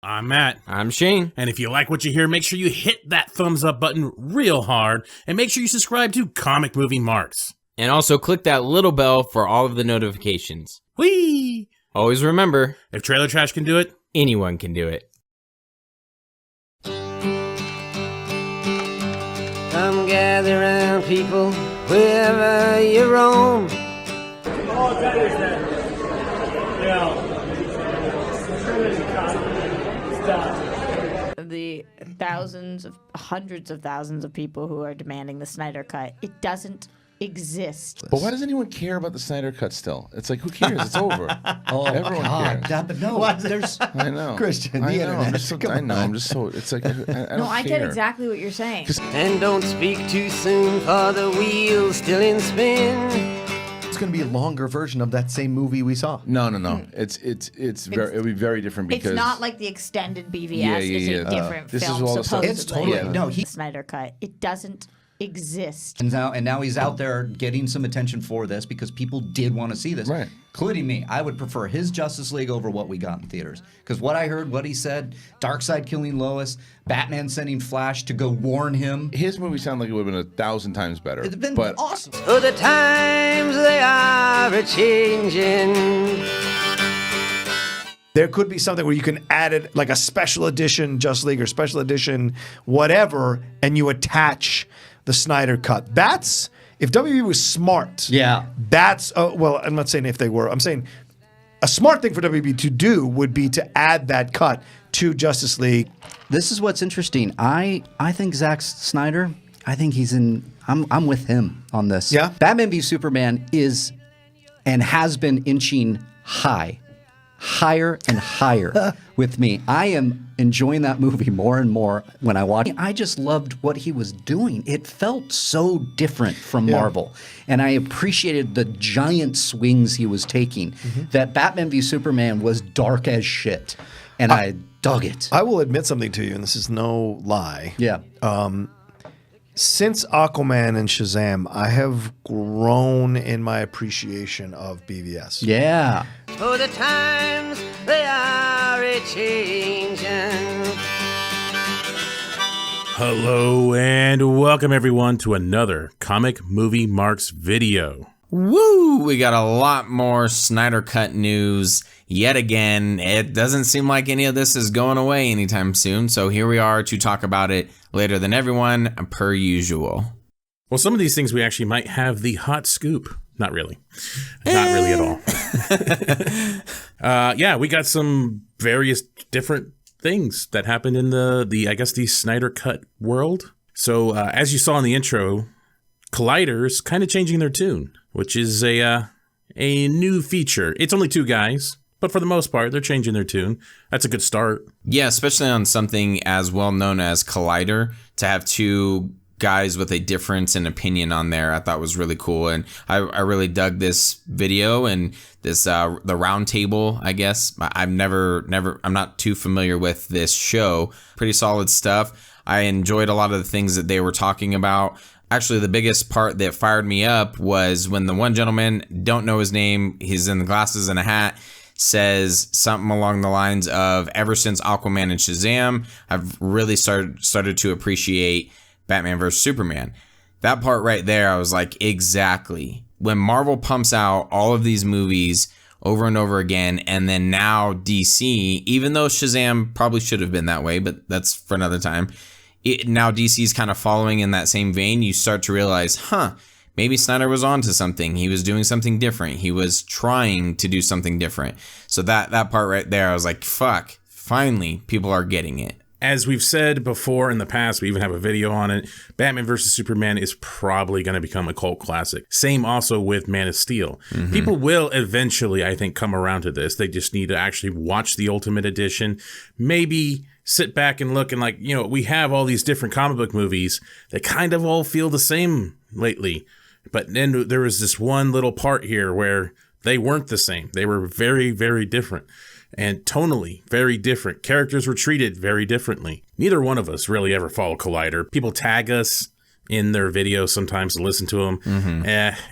I'm Matt. I'm Shane. And if you like what you hear, make sure you hit that thumbs up button real hard, and make sure you subscribe to Comic Movie Marks. And also click that little bell for all of the notifications. Whee! Always remember, if Trailer Trash can do it, anyone can do it. Come gather round, people, wherever you roam. All I'll tell you is that, you know, it's done. The hundreds of thousands of people who are demanding the Snyder Cut, it doesn't exist. But why does anyone care about the Snyder Cut still? It's like, who cares? It's over. Everyone cares. But no, there's I know. Christian, I the know. internet. I'm just so. It's like I don't No, I care. get exactly what you're saying. And don't speak too soon, for the wheel's still in spin. It's going to be a longer version of that same movie we saw. No. It's very. It'll be very different because It's not like the extended BvS. Yeah, it's a yeah. different This is film, all the stuff- supposedly. It's totally no. He Snyder Cut. It doesn't exist. and now he's out there getting some attention for this because people did want to see this, Right. Including me. I would prefer his Justice League over what we got in theaters because what I heard, what he said, Darkseid killing Lois, Batman sending Flash to go warn him. his movie sounded like it would have been 1,000 times better. It'd been but awesome. Oh, the times they are a-changing. There could be something where you can add it like a special edition Justice League or special edition whatever, and you attach the Snyder Cut. If WB was smart. Yeah. Well, I'm not saying if they were. I'm saying a smart thing for WB to do would be to add that cut to Justice League. This is what's interesting. I think Zack Snyder, I think he's in, I'm with him on this. Yeah? Batman v Superman is and has been inching higher and higher with me. I am enjoying that movie more and more when I watch it. I just loved what he was doing. It felt so different from Marvel. And I appreciated the giant swings he was taking. That Batman v Superman was dark as shit. And I dug it. I will admit something to you, and this is no lie. Yeah. Since Aquaman and Shazam, I have grown in my appreciation of BvS. Yeah. Oh, the times they are a-changing. hello and welcome everyone to another Comic Movie Marks video. Woo! We got a lot more Snyder Cut news yet again. It doesn't seem like any of this is going away anytime soon, so here we are to talk about it later than everyone, per usual. Well, some of these things we actually might have the hot scoop. Not really. Not really at all. Yeah, we got some various different things that happened in the I guess the Snyder Cut world. So as you saw in the intro, Collider's kind of changing their tune, which is a new feature. It's only two guys, but for the most part, they're changing their tune. That's a good start. Yeah, especially on something as well known as Collider, to have two guys with a difference in opinion on there, I thought was really cool. And I really dug this video and this the round table, I guess. I'm not too familiar with this show. Pretty solid stuff. I enjoyed a lot of the things that they were talking about. Actually, the biggest part that fired me up was when the one gentleman, don't know his name, he's in the glasses and a hat, says something along the lines of, ever since Aquaman and Shazam, I've really started to appreciate Batman vs. Superman. That part right there, I was like, exactly. When Marvel pumps out all of these movies over and over again, and then now DC, even though Shazam probably should have been that way, but that's for another time, now DC's kind of following in that same vein, you start to realize, maybe Snyder was onto something. He was doing something different. He was trying to do something different. So that part right there, I was like, fuck, finally, people are getting it. As we've said before in the past, we even have a video on it, Batman vs. Superman is probably going to become a cult classic. Same also with Man of Steel. People will eventually, I think, come around to this. They just need to actually watch the Ultimate Edition, maybe sit back and look and like, you know, we have all these different comic book movies that kind of all feel the same lately. But then there was this one little part here where they weren't the same. They were very, very different. And tonally, very different. Characters were treated very differently. Neither one of us really ever follow Collider. People tag us in their videos sometimes to listen to them.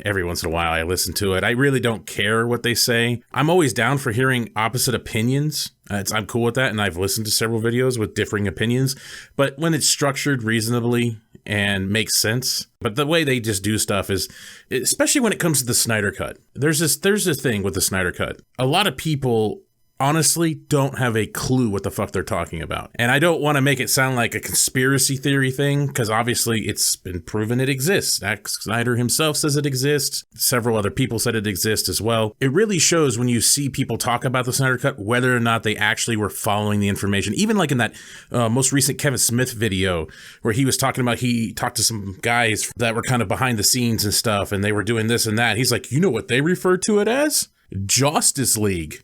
Every once in a while I listen to it. I really don't care what they say. I'm always down for hearing opposite opinions. I'm cool with that, and I've listened to several videos with differing opinions. But when it's structured reasonably and makes sense, but the way they just do stuff is, especially when it comes to the Snyder Cut, there's this thing with the Snyder Cut. A lot of people honestly don't have a clue what the fuck they're talking about. And I don't want to make it sound like a conspiracy theory thing, because obviously it's been proven it exists. Zack Snyder himself says it exists. Several other people said it exists as well. It really shows when you see people talk about the Snyder Cut, whether or not they actually were following the information. Even like in that most recent Kevin Smith video, where he was talking about, he talked to some guys that were kind of behind the scenes and stuff, and they were doing this and that. He's like, you know what they refer to it as? Justice League.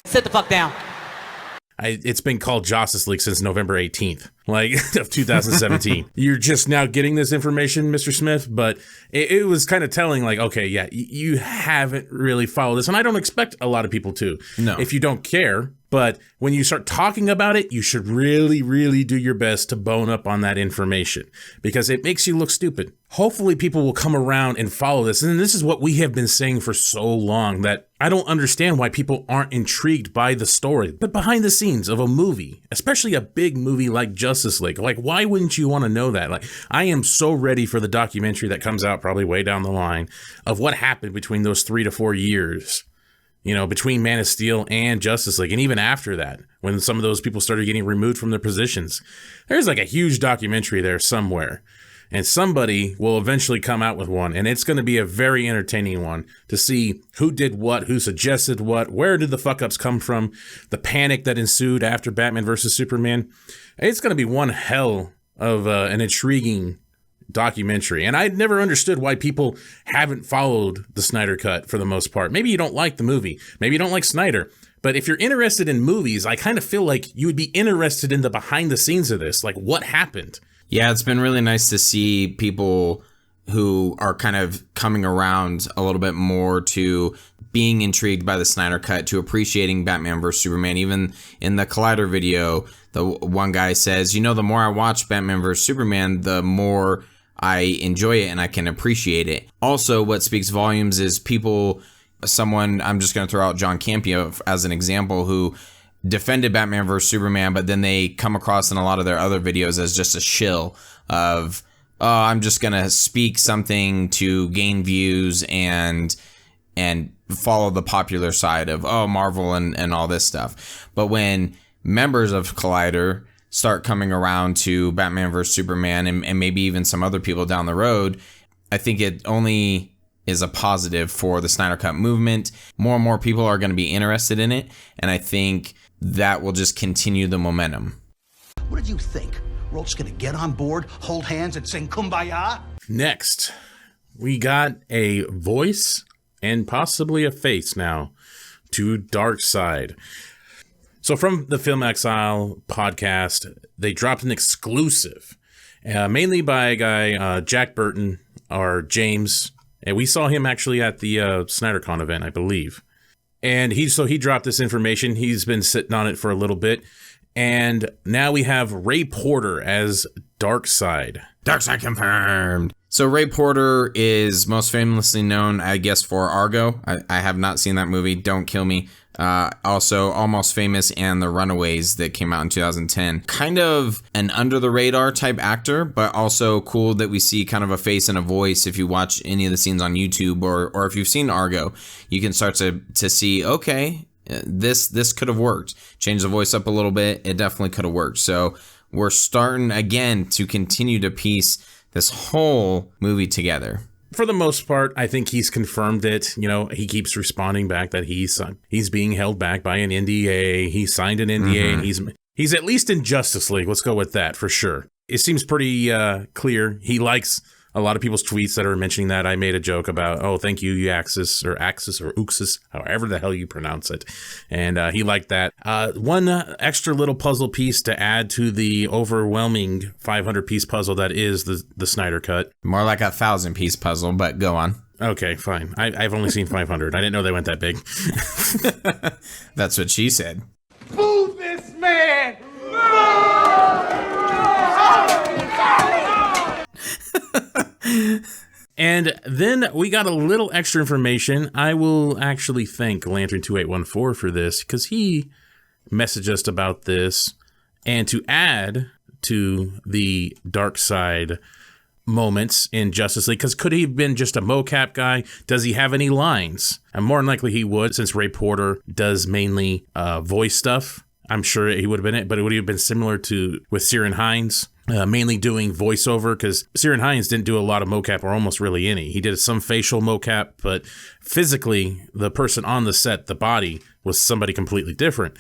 Sit the fuck down. It's been called Justice League since November 18th, of 2017. You're just now getting this information, Mr. Smith, but it was kind of telling, like, okay, yeah, you haven't really followed this, and I don't expect a lot of people to. No. If you don't care. But when you start talking about it, you should really, really do your best to bone up on that information, because it makes you look stupid. Hopefully people will come around and follow this. And this is what we have been saying for so long, that I don't understand why people aren't intrigued by the story, but behind the scenes of a movie, especially a big movie like Justice League. Like, why wouldn't you want to know that? Like, I am so ready for the documentary that comes out probably way down the line of what happened between those 3 to 4 years. You know, between Man of Steel and Justice League, and even after that, when some of those people started getting removed from their positions. There's like a huge documentary there somewhere, and somebody will eventually come out with one, and it's going to be a very entertaining one to see who did what, who suggested what, where did the fuck-ups come from, the panic that ensued after Batman versus Superman. It's going to be one hell of an intriguing documentary. And I'd never understood why people haven't followed the Snyder Cut for the most part. Maybe you don't like the movie. Maybe you don't like Snyder. But if you're interested in movies, I kind of feel like you would be interested in the behind the scenes of this. Like, what happened? Yeah, it's been really nice to see people who are kind of coming around a little bit more to being intrigued by the Snyder Cut, to appreciating Batman vs. Superman. Even in the Collider video, the one guy says, you know, the more I watch Batman vs. Superman, the more I enjoy it and I can appreciate it. Also, what speaks volumes is someone, I'm just going to throw out John Campea as an example, who defended Batman vs. Superman, but then they come across in a lot of their other videos as just a shill of, oh, I'm just going to speak something to gain views and follow the popular side of, oh, Marvel and all this stuff. But when members of Collider start coming around to Batman vs. Superman and maybe even some other people down the road, I think it only is a positive for the Snyder Cut movement. More and more people are going to be interested in it, and I think that will just continue the momentum. What did you think? We're all just going to get on board, hold hands, and sing Kumbaya? Next, we got a voice and possibly a face now to Darkseid. So from the Film Exile Podcast, they dropped an exclusive, mainly by a guy, Jack Burton, or James. And we saw him actually at the SnyderCon event, I believe. And he dropped this information. He's been sitting on it for a little bit. And now we have Ray Porter as Darkseid. Darkseid confirmed. So Ray Porter is most famously known, I guess, for Argo. I have not seen that movie. Don't kill me. Also Almost Famous and The Runaways that came out in 2010. Kind of an under the radar type actor, but also cool that we see kind of a face and a voice. If you watch any of the scenes on YouTube or if you've seen Argo, you can start to see, okay, this could have worked. Change the voice up a little bit. It definitely could have worked. So we're starting again to continue to piece this whole movie together. For the most part, I think he's confirmed it. You know, he keeps responding back that he's being held back by an NDA. He signed an NDA, and he's at least in Justice League. Let's go with that for sure. It seems pretty clear. He likes a lot of people's tweets that are mentioning that. I made a joke about, oh, thank you, Axis or Uxis, however the hell you pronounce it. And he liked that. One extra little puzzle piece to add to the overwhelming 500-piece puzzle that is the Snyder Cut. More like a 1,000-piece puzzle, but go on. Okay, fine. I've only seen 500. I didn't know they went that big. That's what she said. Move this man! And then we got a little extra information. I will actually thank Lantern2814 for this because he messaged us about this. And to add to the Darkseid moments in Justice League, because could he have been just a mocap guy? Does he have any lines? And more than likely he would, since Ray Porter does mainly voice stuff. I'm sure he would have been it, but it would have been similar to with Ciarán Hinds. Mainly doing voiceover, because Ciarán Hinds didn't do a lot of mocap or almost really any. He did some facial mocap, but physically, the person on the set, the body, was somebody completely different.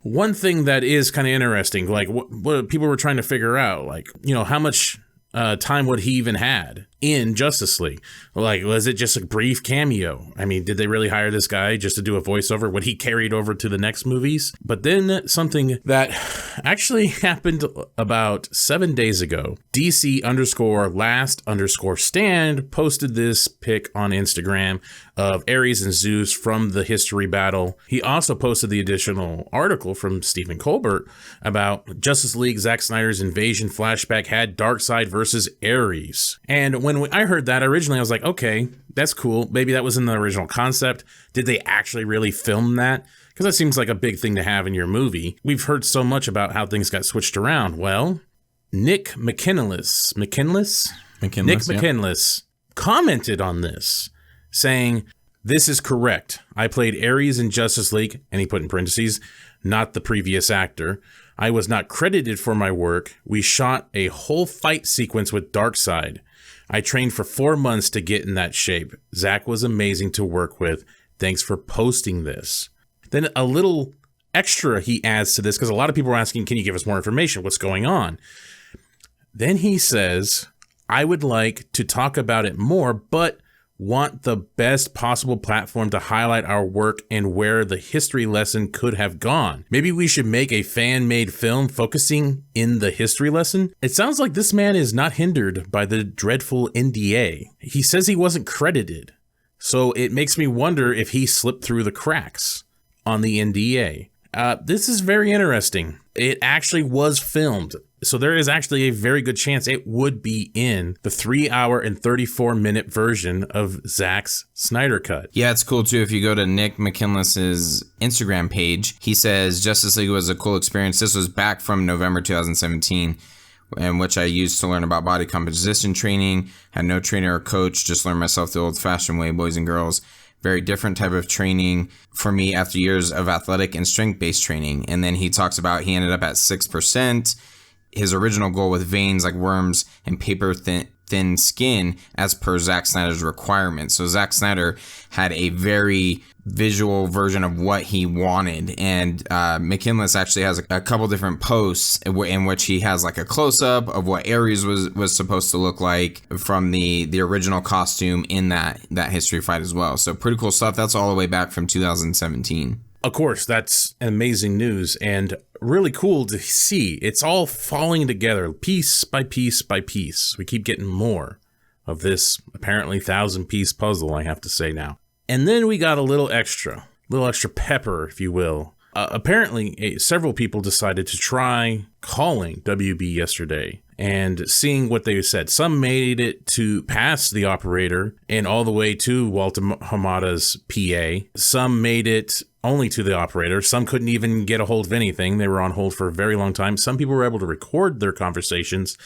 One thing that is kind of interesting, like what people were trying to figure out, like, you know, how much time would he even had in Justice League? Like, was it just a brief cameo? I mean, did they really hire this guy just to do a voiceover? Would he carry it over to the next movies? But then something that actually happened about 7 days ago, DC_last_stand posted this pic on Instagram of Ares and Zeus from the history battle. He also posted the additional article from Stephen Colbert about Justice League Zack Snyder's invasion flashback had Darkseid versus Ares. And when I heard that originally, I was like, okay, that's cool. Maybe that was in the original concept. Did they actually really film that? Because that seems like a big thing to have in your movie. We've heard so much about how things got switched around. Well, Nick Mckinless commented on this, saying, "This is correct. I played Ares in Justice League," and he put in parentheses, "not the previous actor. I was not credited for my work. We shot a whole fight sequence with Darkseid. I trained for 4 months to get in that shape. Zack was amazing to work with. Thanks for posting this." Then a little extra he adds to this, because a lot of people are asking, can you give us more information? What's going on? Then he says, "I would like to talk about it more, but want the best possible platform to highlight our work and where the history lesson could have gone. Maybe we should make a fan-made film focusing in the history lesson." It sounds like this man is not hindered by the dreadful NDA. He says he wasn't credited, so it makes me wonder if he slipped through the cracks on the NDA. This is very interesting. It actually was filmed, so there is actually a very good chance it would be in the 3 hour and 34-minute version of Zack's Snyder Cut. Yeah, it's cool too. If you go to Nick Mckinless's Instagram page, he says Justice League was a cool experience. This was back from November 2017, in which I used to learn about body composition training. Had no trainer or coach, just learned myself the old-fashioned way, boys and girls. Very different type of training for me after years of athletic and strength-based training. And then he talks about he ended up at 6%. His original goal with veins like worms and paper thin skin as per Zack Snyder's requirements. So Zack Snyder had a very visual version of what he wanted, and Mckinless actually has a couple different posts in which he has like a close-up of what Ares was supposed to look like from the original costume in that history fight as well. So pretty cool stuff. That's all the way back from 2017. Of course, that's amazing news and really cool to see. It's all falling together piece by piece by piece. We keep getting more of this apparently 1,000-piece puzzle, I have to say now. And then we got a little extra pepper, if you will. Apparently, several people decided to try calling WB yesterday and seeing what they said. Some made it to past the operator and all the way to Walter Hamada's PA. Some made it only to the operator. Some couldn't even get a hold of anything. They were on hold for a very long time. Some people were able to record their conversations,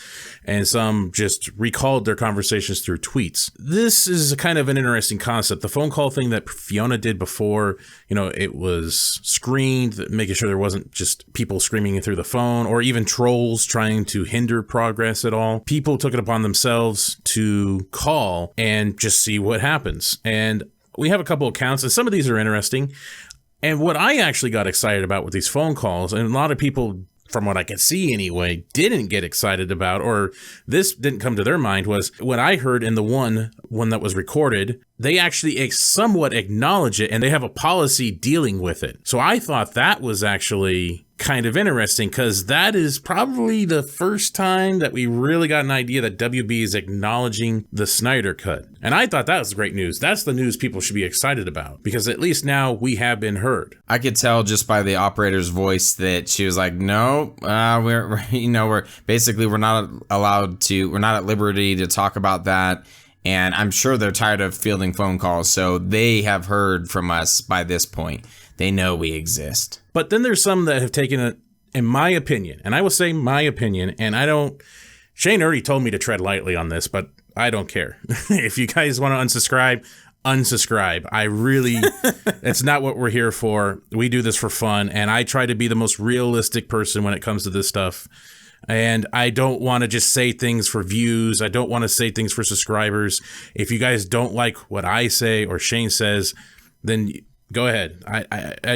and some just recalled their conversations through tweets. This is a kind of an interesting concept. The phone call thing that Fiona did before, it was screened, making sure there wasn't just people screaming through the phone or even trolls trying to hinder progress at all. People took it upon themselves to call and just see what happens. And we have a couple accounts, and some of these are interesting. And what I actually got excited about with these phone calls, and a lot of people, from what I could see anyway, didn't get excited about, or this didn't come to their mind, was what I heard in the one that was recorded. They actually somewhat acknowledge it, and they have a policy dealing with it. So I thought that was actually kind of interesting, because that is probably the first time that we really got an idea that WB is acknowledging the Snyder Cut. And I thought that was great news. That's the news people should be excited about, because at least now we have been heard. I could tell just by the operator's voice that she was like, no, we're not at liberty to talk about that. And I'm sure they're tired of fielding phone calls, so they have heard from us by this point. They know we exist. But then there's some that have taken it, in my opinion, and I will say my opinion, and Shane already told me to tread lightly on this, but I don't care. If you guys want to unsubscribe. I really, it's not what we're here for. We do this for fun, and I try to be the most realistic person when it comes to this stuff. And I don't want to just say things for views. I don't want to say things for subscribers. If you guys don't like what I say or Shane says, then go ahead. I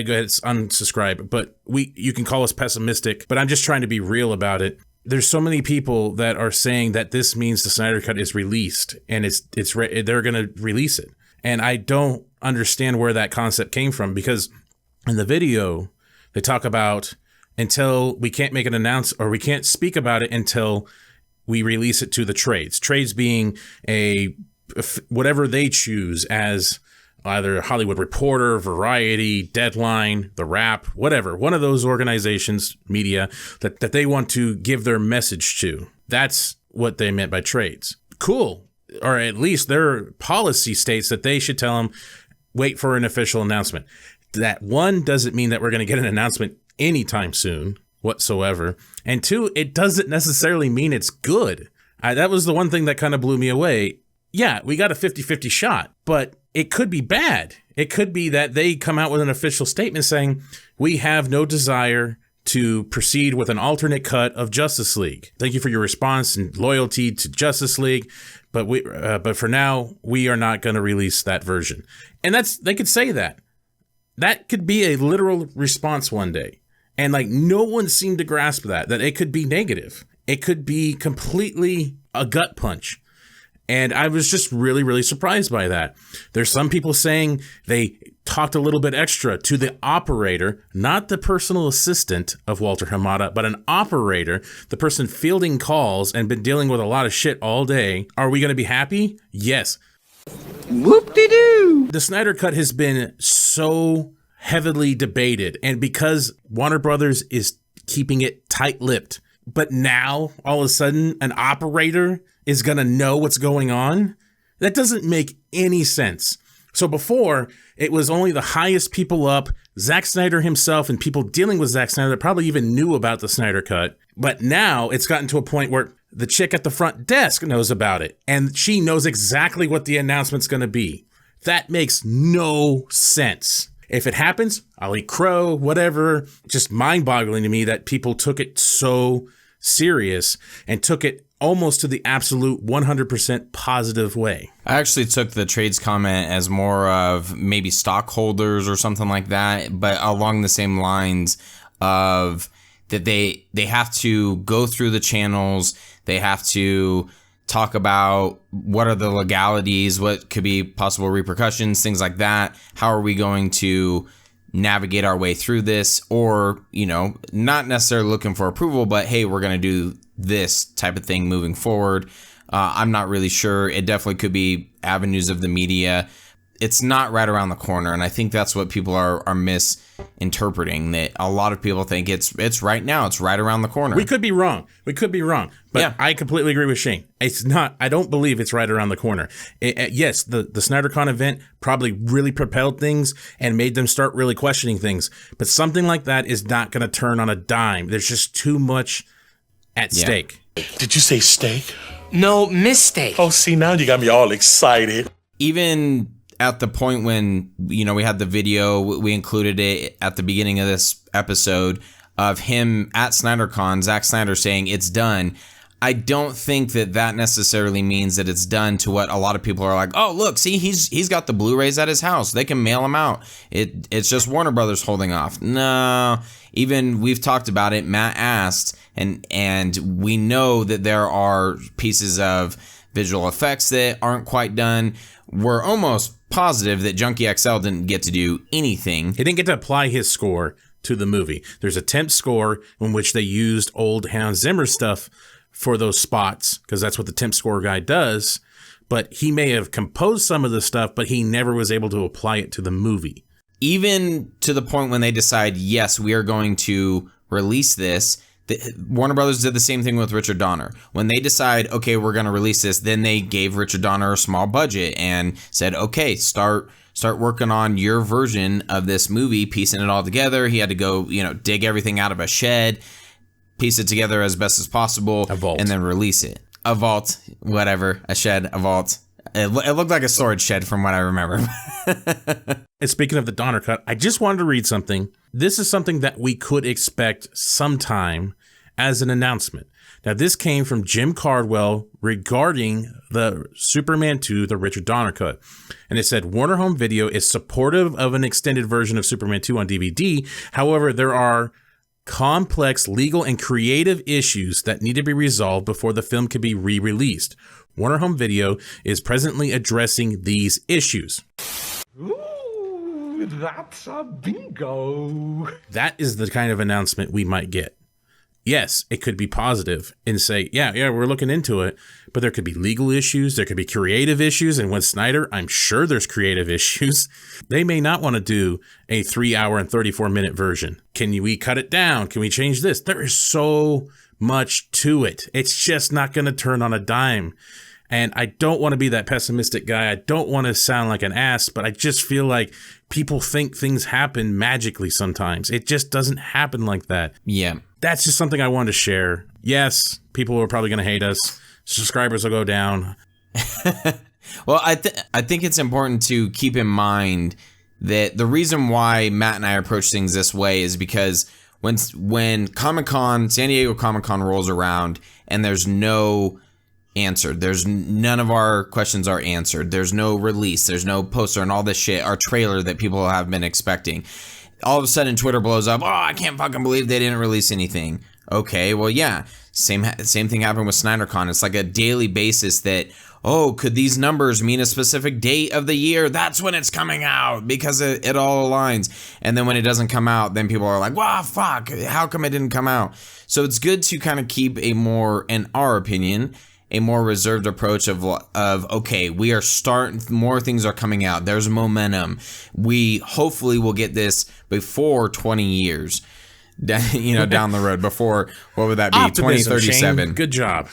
go ahead, unsubscribe. But you can call us pessimistic, but I'm just trying to be real about it. There's so many people that are saying that this means the Snyder Cut is released and they're going to release it. And I don't understand where that concept came from, because in the video they talk about until we can't make an announcement, or we can't speak about it until we release it to the trades. Trades being whatever they choose as either Hollywood Reporter, Variety, Deadline, The Wrap, whatever. One of those organizations, media, that they want to give their message to. That's what they meant by trades. Cool. Or at least their policy states that they should tell them, wait for an official announcement. That one doesn't mean that we're going to get an announcement anytime soon whatsoever. And two, it doesn't necessarily mean it's good. That was the one thing that kind of blew me away. Yeah, we got a 50-50 shot, but it could be bad. It could be that they come out with an official statement saying, we have no desire to proceed with an alternate cut of Justice League. Thank you for your response and loyalty to Justice League, but for now, we are not going to release that version. And they could say that. That could be a literal response one day. And no one seemed to grasp that it could be negative. It could be completely a gut punch. And I was just really, really surprised by that. There's some people saying they talked a little bit extra to the operator, not the personal assistant of Walter Hamada, but an operator, the person fielding calls and been dealing with a lot of shit all day. Are we going to be happy? Yes. Whoop-de-doo! The Snyder Cut has been so heavily debated, and because Warner Brothers is keeping it tight-lipped, but now all of a sudden an operator is going to know what's going on? That doesn't make any sense. So before, it was only the highest people up, Zack Snyder himself and people dealing with Zack Snyder that probably even knew about the Snyder Cut. But now it's gotten to a point where the chick at the front desk knows about it, and she knows exactly what the announcement's going to be. That makes no sense. If it happens, I'll eat crow, whatever. Just mind-boggling to me that people took it so serious and took it almost to the absolute 100% positive way. I actually took the trades comment as more of maybe stockholders or something like that, but along the same lines of that they have to go through the channels, they have to talk about what are the legalities, what could be possible repercussions, things like that. How are we going to navigate our way through this? Or, not necessarily looking for approval, but hey, we're going to do this type of thing moving forward. I'm not really sure. It definitely could be avenues of the media. It's not right around the corner, and I think that's what people are misinterpreting. That a lot of people think it's right now. It's right around the corner. We could be wrong. But yeah. I completely agree with Shane. It's not. I don't believe it's right around the corner. Yes, the SnyderCon event probably really propelled things and made them start really questioning things. But something like that is not going to turn on a dime. There's just too much at stake. Did you say steak? No, mistake. Oh, see, now you got me all excited. Even at the point when, we had the video, we included it at the beginning of this episode of him at SnyderCon, Zack Snyder saying it's done. I don't think that necessarily means that it's done to what a lot of people are like, oh, look, see, he's got the Blu-rays at his house. They can mail them out. It's just Warner Brothers holding off. No, even we've talked about it. Matt asked, and we know that there are pieces of visual effects that aren't quite done. We're almost positive that Junkie XL didn't get to do anything. He didn't get to apply his score to the movie. There's a temp score in which they used old Hans Zimmer stuff for those spots, because that's what the temp score guy does. But he may have composed some of the stuff, but he never was able to apply it to the movie. Even to the point when they decide, yes, we are going to release this, Warner Brothers did the same thing with Richard Donner. When they decide, okay, we're going to release this, then they gave Richard Donner a small budget and said, okay, start working on your version of this movie, piecing it all together. He had to go, dig everything out of a shed, piece it together as best as possible, and then release it. A vault, whatever, a shed, a vault. It looked like a storage shed from what I remember. And speaking of the Donner cut, I just wanted to read something. This is something that we could expect sometime as an announcement. Now, this came from Jim Cardwell regarding the Superman 2, the Richard Donner cut. And it said, Warner Home Video is supportive of an extended version of Superman 2 on DVD. However, there are complex legal and creative issues that need to be resolved before the film can be re-released. Warner Home Video is presently addressing these issues. Ooh, that's a bingo. That is the kind of announcement we might get. Yes, it could be positive and say, yeah, we're looking into it, but there could be legal issues, there could be creative issues, and with Snyder, I'm sure there's creative issues. They may not want to do a 3-hour and 34-minute version. Can we cut it down? Can we change this? There is so much to it. It's just not going to turn on a dime. And I don't want to be that pessimistic guy. I don't want to sound like an ass, but I just feel like people think things happen magically sometimes. It just doesn't happen like that. Yeah. That's just something I wanted to share. Yes, people are probably going to hate us. Subscribers will go down. Well, I think it's important to keep in mind that the reason why Matt and I approach things this way is because when Comic-Con, San Diego Comic-Con rolls around and there's no answer, there's none of our questions are answered, there's no release, there's no poster and all this shit, our trailer that people have been expecting. All of a sudden Twitter blows up. Oh, I can't fucking believe they didn't release anything. Okay, well, yeah, same thing happened with SnyderCon. It's like a daily basis that, oh, could these numbers mean a specific date of the year? That's when it's coming out because it all aligns. And then when it doesn't come out, then people are like, wow, fuck, how come it didn't come out? So it's good to kind of keep a more, in our opinion, a more reserved approach of okay, we are starting, more things are coming out. There's momentum. We hopefully will get this before 20 years, down the road. Before, what would that be? Optimism, 2037. Shane. Good job.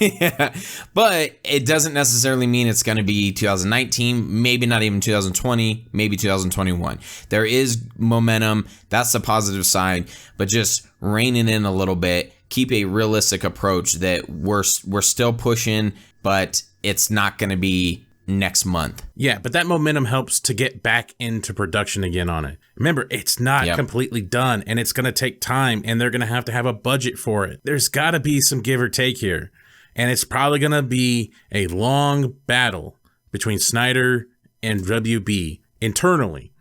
Yeah. But it doesn't necessarily mean it's going to be 2019, maybe not even 2020, maybe 2021. There is momentum. That's the positive side, but just reining in a little bit. Keep a realistic approach that we're still pushing, but it's not going to be next month. Yeah, but that momentum helps to get back into production again on it. Remember, it's not completely done, and it's going to take time, and they're going to have a budget for it. There's got to be some give or take here, and it's probably going to be a long battle between Snyder and WB internally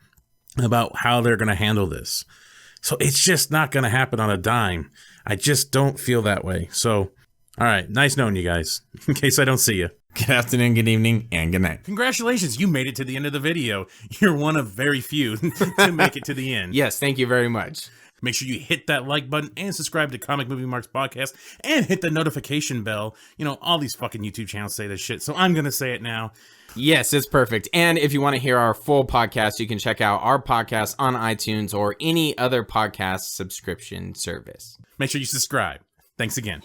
about how they're going to handle this. So it's just not going to happen on a dime. I just don't feel that way. So, all right. Nice knowing you guys, in case I don't see you. Good afternoon, good evening, and good night. Congratulations. You made it to the end of the video. You're one of very few to make it to the end. Yes, thank you very much. Make sure you hit that like button and subscribe to Comic Movie Marks Podcast and hit the notification bell. All these fucking YouTube channels say this shit, so I'm going to say it now. Yes, it's perfect. And if you want to hear our full podcast, you can check out our podcast on iTunes or any other podcast subscription service. Make sure you subscribe. Thanks again.